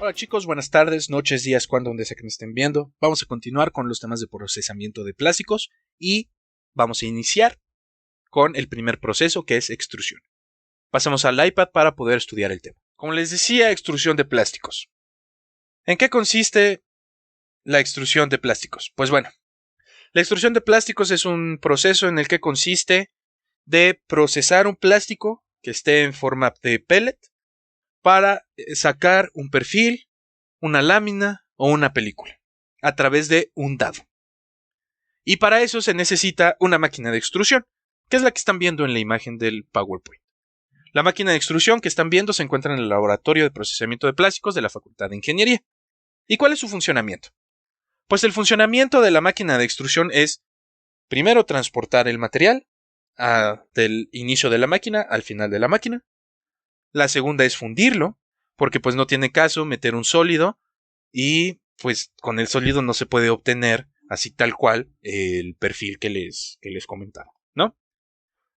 Hola chicos, buenas tardes, noches, días, cuando, donde sea que me estén viendo. Vamos a continuar con los temas de procesamiento de plásticos y vamos a iniciar con el primer proceso, que es extrusión. Pasamos al iPad para poder estudiar el tema. Como les decía, extrusión de plásticos. ¿En qué consiste la extrusión de plásticos? Pues bueno, la extrusión de plásticos es un proceso en el que consiste de procesar un plástico que esté en forma de pellet para sacar un perfil, una lámina o una película a través de un dado. Y para eso se necesita una máquina de extrusión, que es la que están viendo en la imagen del PowerPoint. La máquina de extrusión que están viendo se encuentra en el laboratorio de procesamiento de plásticos de la Facultad de Ingeniería. ¿Y cuál es su funcionamiento? Pues el funcionamiento de la máquina de extrusión es, primero, transportar el material del inicio de la máquina al final de la máquina. La segunda es fundirlo, porque pues no tiene caso meter un sólido y pues con el sólido no se puede obtener así tal cual el perfil que les comentaba, ¿no?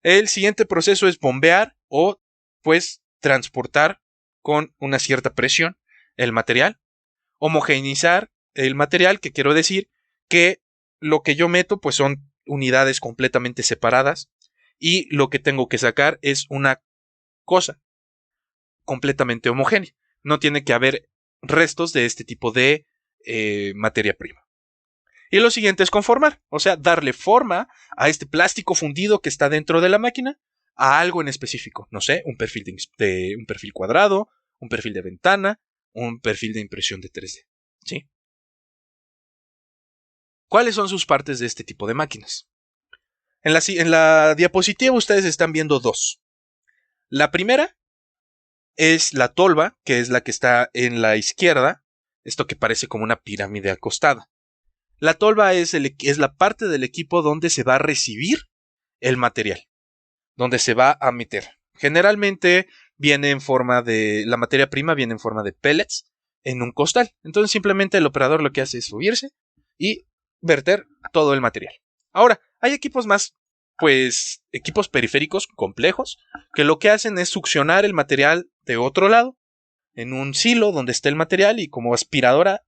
El siguiente proceso es bombear o pues transportar con una cierta presión el material, homogeneizar el material, que quiero decir que lo que yo meto pues son unidades completamente separadas y lo que tengo que sacar es una cosa completamente homogénea. No tiene que haber restos de este tipo de materia prima. Y lo siguiente es conformar, o sea, darle forma a este plástico fundido que está dentro de la máquina a algo en específico. No sé, un perfil un perfil cuadrado, un perfil de ventana, un perfil de impresión de 3D. ¿Sí? ¿Cuáles son sus partes de este tipo de máquinas? En la diapositiva ustedes están viendo dos. La primera es la tolva, que es la que está en la izquierda, esto que parece como una pirámide acostada. La tolva es la parte del equipo donde se va a recibir el material, donde se va a meter. Generalmente viene en forma de, la materia prima viene en forma de pellets en un costal. Entonces simplemente el operador lo que hace es subirse y verter todo el material. Ahora, hay equipos más, pues, equipos periféricos complejos que lo que hacen es succionar el material de otro lado en un silo donde está el material y como aspiradora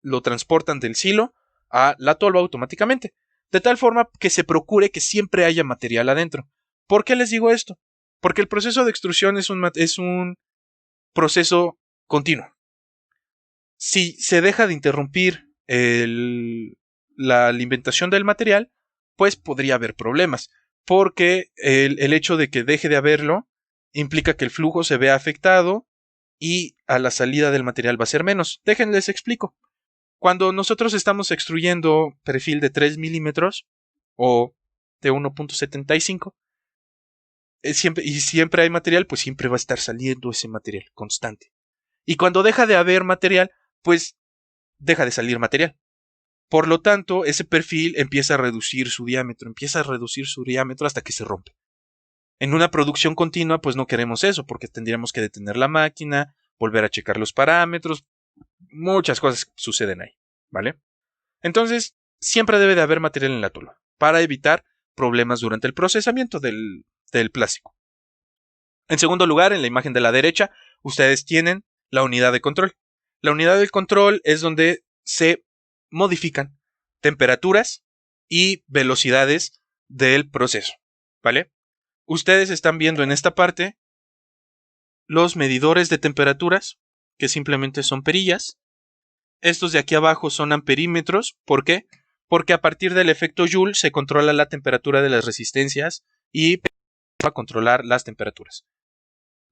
lo transportan del silo a la tolva automáticamente, de tal forma que se procure que siempre haya material adentro. ¿Por qué les digo esto? Porque el proceso de extrusión es un proceso continuo. Si se deja de interrumpir la alimentación del material, pues podría haber problemas, porque el hecho de que deje de haberlo implica que el flujo se vea afectado y a la salida del material va a ser menos. Déjenles explico. Cuando nosotros estamos extruyendo perfil de 3 milímetros o de 1.75, siempre hay material, pues siempre va a estar saliendo ese material constante. Y cuando deja de haber material, pues deja de salir material. Por lo tanto, ese perfil empieza a reducir su diámetro, hasta que se rompe. En una producción continua, pues no queremos eso, porque tendríamos que detener la máquina, volver a checar los parámetros, muchas cosas suceden ahí, ¿vale? Entonces, siempre debe de haber material en la tolva para evitar problemas durante el procesamiento del plástico. En segundo lugar, en la imagen de la derecha, ustedes tienen la unidad de control. La unidad de control es donde se modifican temperaturas y velocidades del proceso, ¿vale? Ustedes están viendo en esta parte los medidores de temperaturas, que simplemente son perillas. Estos de aquí abajo son amperímetros. ¿Por qué? Porque a partir del efecto Joule se controla la temperatura de las resistencias y va a controlar las temperaturas.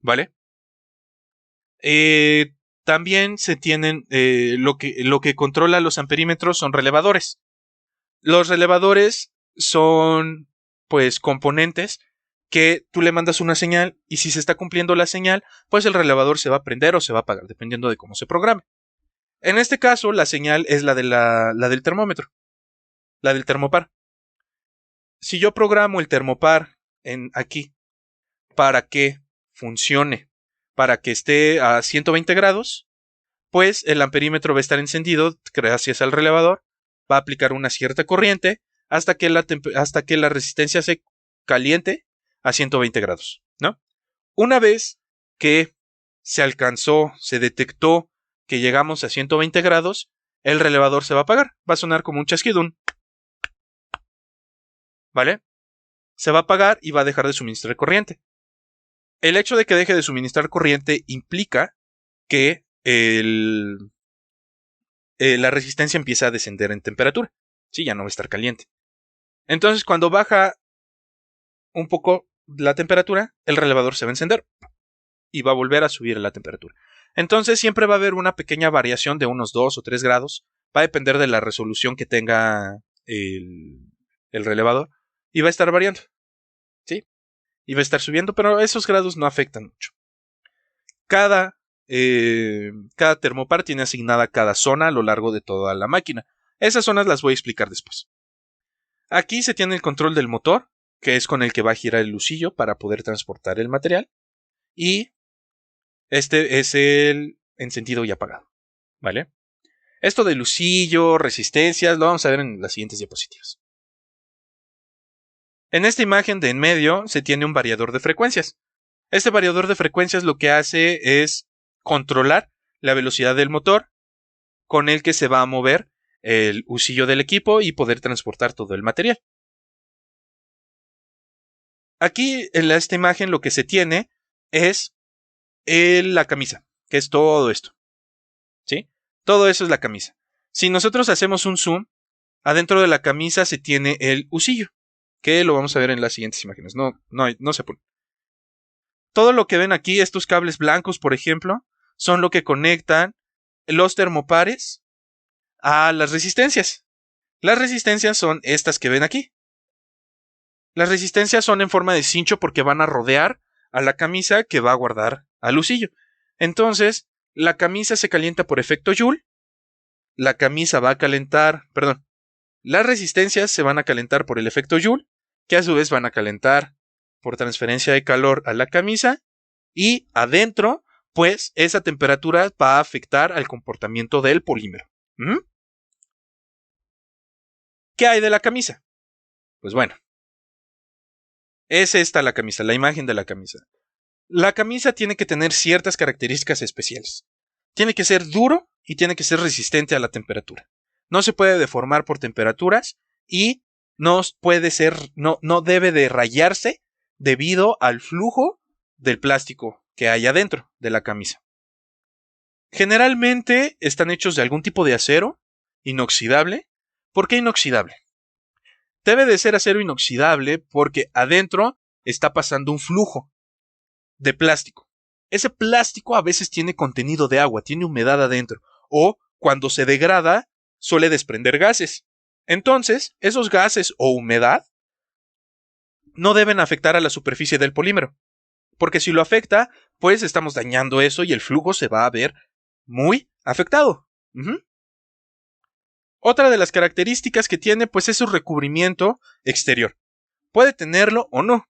¿Vale? También se tienen lo que controla los amperímetros son relevadores. Los relevadores son pues componentes que tú le mandas una señal y si se está cumpliendo la señal, pues el relevador se va a prender o se va a apagar, dependiendo de cómo se programe. En este caso, la señal es la del termómetro, la del termopar. Si yo programo el termopar aquí para que funcione, para que esté a 120 grados, pues el amperímetro va a estar encendido gracias al relevador, va a aplicar una cierta corriente hasta que la resistencia se caliente a 120 grados, ¿no? Una vez que se detectó que llegamos a 120 grados, el relevador se va a apagar. Va a sonar como un chasquidún. ¿Vale? Se va a apagar y va a dejar de suministrar corriente. El hecho de que deje de suministrar corriente implica que la resistencia empieza a descender en temperatura. Sí, ya no va a estar caliente. Entonces, cuando baja un poco la temperatura, el relevador se va a encender y va a volver a subir la temperatura. Entonces, siempre va a haber una pequeña variación de unos 2 o 3 grados. Va a depender de la resolución que tenga el relevador y va a estar variando. ¿Sí? Y va a estar subiendo, pero esos grados no afectan mucho. Cada termopar tiene asignada cada zona a lo largo de toda la máquina. Esas zonas las voy a explicar después. Aquí se tiene el control del motor, que es con el que va a girar el lucillo para poder transportar el material. Y este es el encendido y apagado. ¿Vale? Esto de lucillo, resistencias, lo vamos a ver en las siguientes diapositivas. En esta imagen de en medio se tiene un variador de frecuencias. Este variador de frecuencias lo que hace es controlar la velocidad del motor con el que se va a mover el usillo del equipo y poder transportar todo el material. Aquí en esta imagen lo que se tiene es la camisa, que es todo esto. ¿Sí? Todo eso es la camisa. Si nosotros hacemos un zoom, adentro de la camisa se tiene el usillo, que lo vamos a ver en las siguientes imágenes. No se apure. Todo lo que ven aquí, estos cables blancos, por ejemplo, son lo que conectan los termopares a las resistencias. Las resistencias son estas que ven aquí. Las resistencias son en forma de cincho porque van a rodear a la camisa que va a guardar al usillo. Entonces, la camisa se calienta por efecto Joule. La camisa va a calentar, perdón, las resistencias se van a calentar por el efecto Joule, que a su vez van a calentar por transferencia de calor a la camisa. Y adentro, pues, esa temperatura va a afectar al comportamiento del polímero. ¿Qué hay de la camisa? Pues bueno, es esta la camisa, la imagen de la camisa. La camisa tiene que tener ciertas características especiales. Tiene que ser duro y tiene que ser resistente a la temperatura. No se puede deformar por temperaturas y no debe de rayarse debido al flujo del plástico que hay adentro de la camisa. Generalmente están hechos de algún tipo de acero inoxidable. ¿Por qué inoxidable? Debe de ser acero inoxidable porque adentro está pasando un flujo de plástico. Ese plástico a veces tiene contenido de agua, tiene humedad adentro, o cuando se degrada suele desprender gases. Entonces, esos gases o humedad no deben afectar a la superficie del polímero, porque si lo afecta, pues estamos dañando eso y el flujo se va a ver muy afectado. Otra de las características que tiene, pues, es su recubrimiento exterior. Puede tenerlo o no.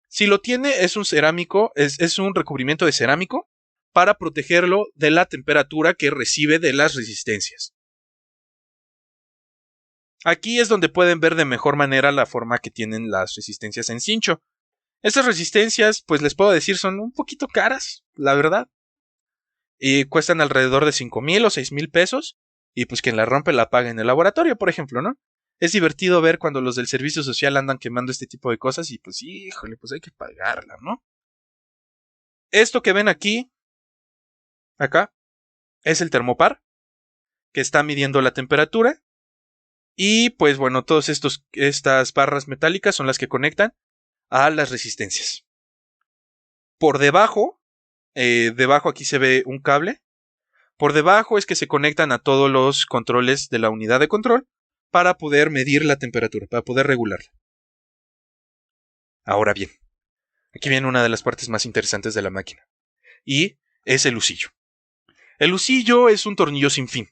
Si lo tiene, es un cerámico, es un recubrimiento de cerámico para protegerlo de la temperatura que recibe de las resistencias. Aquí es donde pueden ver de mejor manera la forma que tienen las resistencias en cincho. Estas resistencias, pues les puedo decir, son un poquito caras, la verdad. Y cuestan alrededor de 5,000 o 6,000 pesos. Y pues quien la rompe la paga en el laboratorio, por ejemplo, ¿no? Es divertido ver cuando los del servicio social andan quemando este tipo de cosas y pues híjole, pues hay que pagarla, ¿no? Esto que ven aquí, acá, es el termopar, que está midiendo la temperatura. Y pues bueno, todas estas barras metálicas son las que conectan a las resistencias. Por debajo, aquí se ve un cable. Por debajo es que se conectan a todos los controles de la unidad de control para poder medir la temperatura, para poder regularla. Ahora bien, aquí viene una de las partes más interesantes de la máquina, y es el usillo. El usillo es un tornillo sin fin.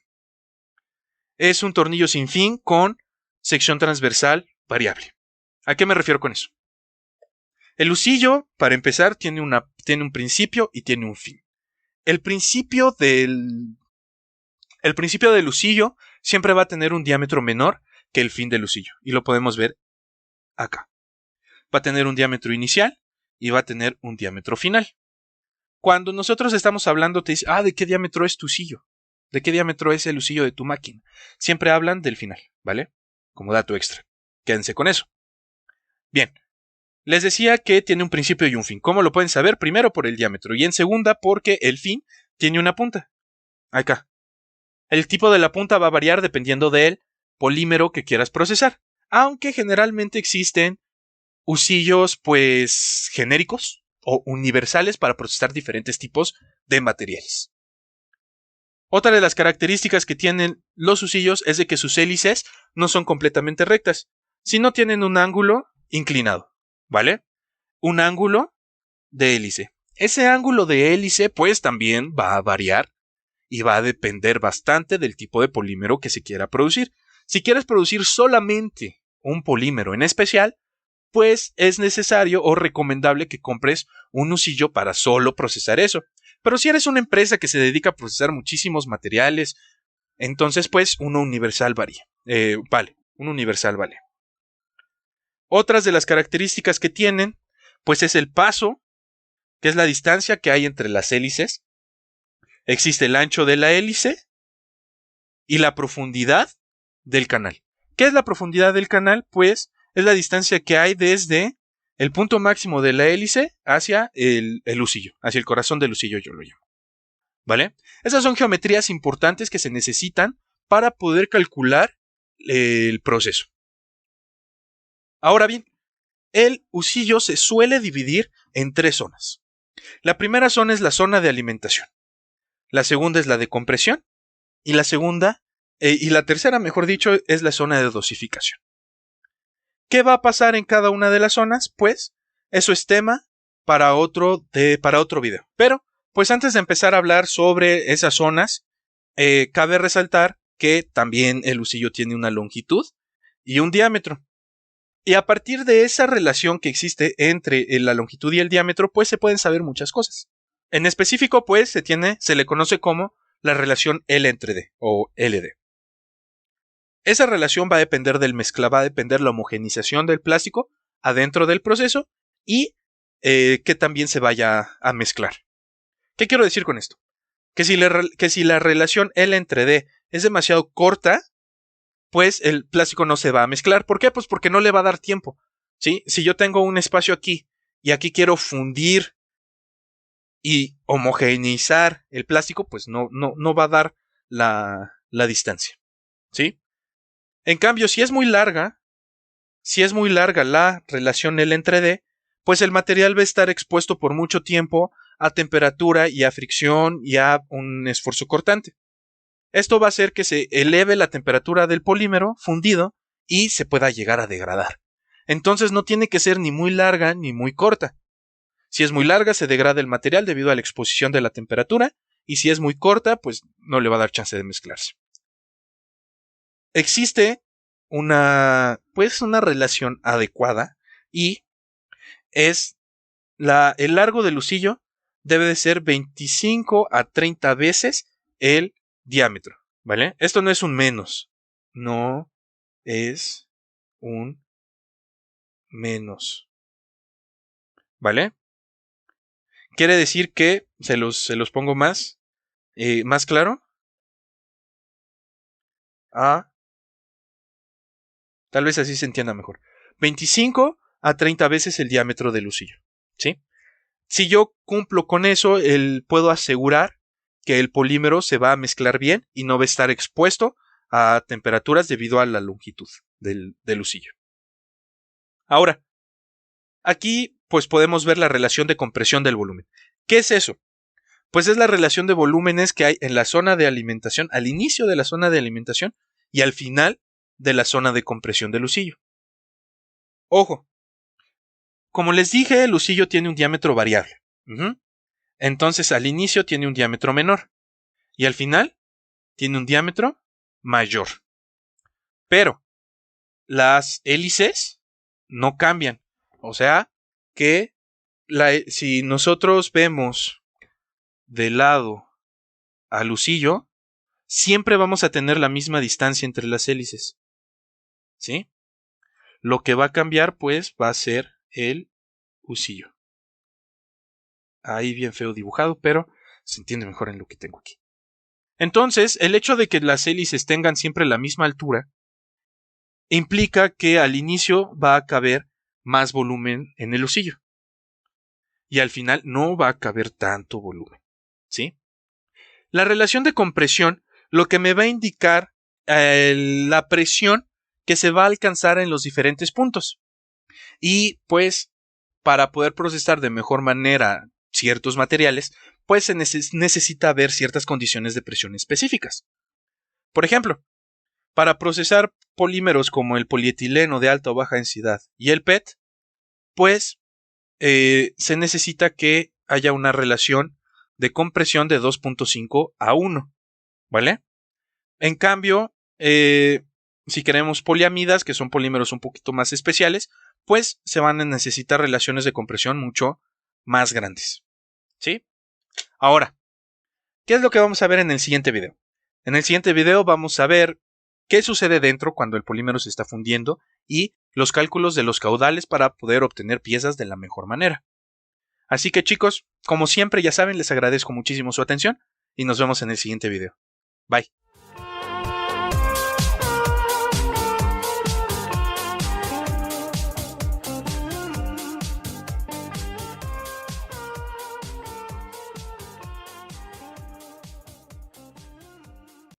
Es un tornillo sin fin con sección transversal variable. ¿A qué me refiero con eso? El usillo, para empezar, tiene un principio y tiene un fin. El principio del usillo siempre va a tener un diámetro menor que el fin del usillo. Y lo podemos ver acá. Va a tener un diámetro inicial y va a tener un diámetro final. Cuando nosotros estamos hablando, te dice, ¿de qué diámetro es tu usillo? ¿De qué diámetro es el husillo de tu máquina? Siempre hablan del final, ¿vale? Como dato extra. Quédense con eso. Bien, les decía que tiene un principio y un fin. ¿Cómo lo pueden saber? Primero por el diámetro y en segunda porque el fin tiene una punta. Acá. El tipo de la punta va a variar dependiendo del polímero que quieras procesar. Aunque generalmente existen husillos pues genéricos o universales para procesar diferentes tipos de materiales. Otra de las características que tienen los husillos es de que sus hélices no son completamente rectas, sino tienen un ángulo inclinado, ¿vale? Un ángulo de hélice. Ese ángulo de hélice pues también va a variar y va a depender bastante del tipo de polímero que se quiera producir. Si quieres producir solamente un polímero en especial, pues es necesario o recomendable que compres un husillo para solo procesar eso. Pero si eres una empresa que se dedica a procesar muchísimos materiales, entonces pues uno universal varía. Un universal vale. Otras de las características que tienen, pues es el paso, que es la distancia que hay entre las hélices. Existe el ancho de la hélice y la profundidad del canal. ¿Qué es la profundidad del canal? Pues es la distancia que hay desde el punto máximo de la hélice hacia el husillo, hacia el corazón del husillo yo lo llamo. ¿Vale? Esas son geometrías importantes que se necesitan para poder calcular el proceso. Ahora bien, el husillo se suele dividir en 3 zonas. La primera zona es la zona de alimentación. La segunda es la de compresión. Y la tercera, mejor dicho, es la zona de dosificación. ¿Qué va a pasar en cada una de las zonas? Pues eso es tema para otro video. Pero, pues antes de empezar a hablar sobre esas zonas, cabe resaltar que también el husillo tiene una longitud y un diámetro. Y a partir de esa relación que existe entre la longitud y el diámetro, pues se pueden saber muchas cosas. En específico, pues se le conoce como la relación L entre D o LD. Esa relación va a depender del va a depender la homogenización del plástico adentro del proceso y que también se vaya a mezclar. ¿Qué quiero decir con esto? Que si la relación L entre D es demasiado corta, pues el plástico no se va a mezclar. ¿Por qué? Pues porque no le va a dar tiempo. ¿Sí? Si yo tengo un espacio aquí y aquí quiero fundir y homogeneizar el plástico, pues no va a dar la distancia. ¿Sí? En cambio, si es muy larga la relación L entre D, pues el material va a estar expuesto por mucho tiempo a temperatura y a fricción y a un esfuerzo cortante. Esto va a hacer que se eleve la temperatura del polímero fundido y se pueda llegar a degradar. Entonces no tiene que ser ni muy larga ni muy corta. Si es muy larga, se degrada el material debido a la exposición de la temperatura, y si es muy corta, pues no le va a dar chance de mezclarse. Existe una relación adecuada y es el largo del husillo debe de ser 25 a 30 veces el diámetro, ¿vale? Esto no es un menos, no es un menos, ¿vale? Quiere decir que, se los pongo más claro, tal vez así se entienda mejor. 25 a 30 veces el diámetro del husillo, ¿sí? Si yo cumplo con eso, puedo asegurar que el polímero se va a mezclar bien y no va a estar expuesto a temperaturas debido a la longitud del husillo. Ahora, aquí pues podemos ver la relación de compresión del volumen. ¿Qué es eso? Pues es la relación de volúmenes que hay en la zona de alimentación, al inicio de la zona de alimentación y al final de la zona de compresión del husillo. Ojo, como les dije, el husillo tiene un diámetro variable. Entonces al inicio tiene un diámetro menor y al final tiene un diámetro mayor. Pero las hélices no cambian. O sea que si nosotros vemos de lado al husillo, siempre vamos a tener la misma distancia entre las hélices. ¿Sí? Lo que va a cambiar, pues, va a ser el husillo. Ahí bien feo dibujado, pero se entiende mejor en lo que tengo aquí. Entonces, el hecho de que las hélices tengan siempre la misma altura implica que al inicio va a caber más volumen en el husillo. Y al final no va a caber tanto volumen, ¿sí? La relación de compresión lo que me va a indicar la presión que se va a alcanzar en los diferentes puntos. Y pues para poder procesar de mejor manera ciertos materiales, pues se necesita ver ciertas condiciones de presión específicas. Por ejemplo, para procesar polímeros como el polietileno de alta o baja densidad y el PET, pues se necesita que haya una relación de compresión de 2.5 a 1, ¿vale? En cambio, si queremos poliamidas, que son polímeros un poquito más especiales, pues se van a necesitar relaciones de compresión mucho más grandes, ¿sí? Ahora, ¿qué es lo que vamos a ver en el siguiente video? En el siguiente video vamos a ver qué sucede dentro cuando el polímero se está fundiendo y los cálculos de los caudales para poder obtener piezas de la mejor manera. Así que chicos, como siempre ya saben, les agradezco muchísimo su atención y nos vemos en el siguiente video. Bye.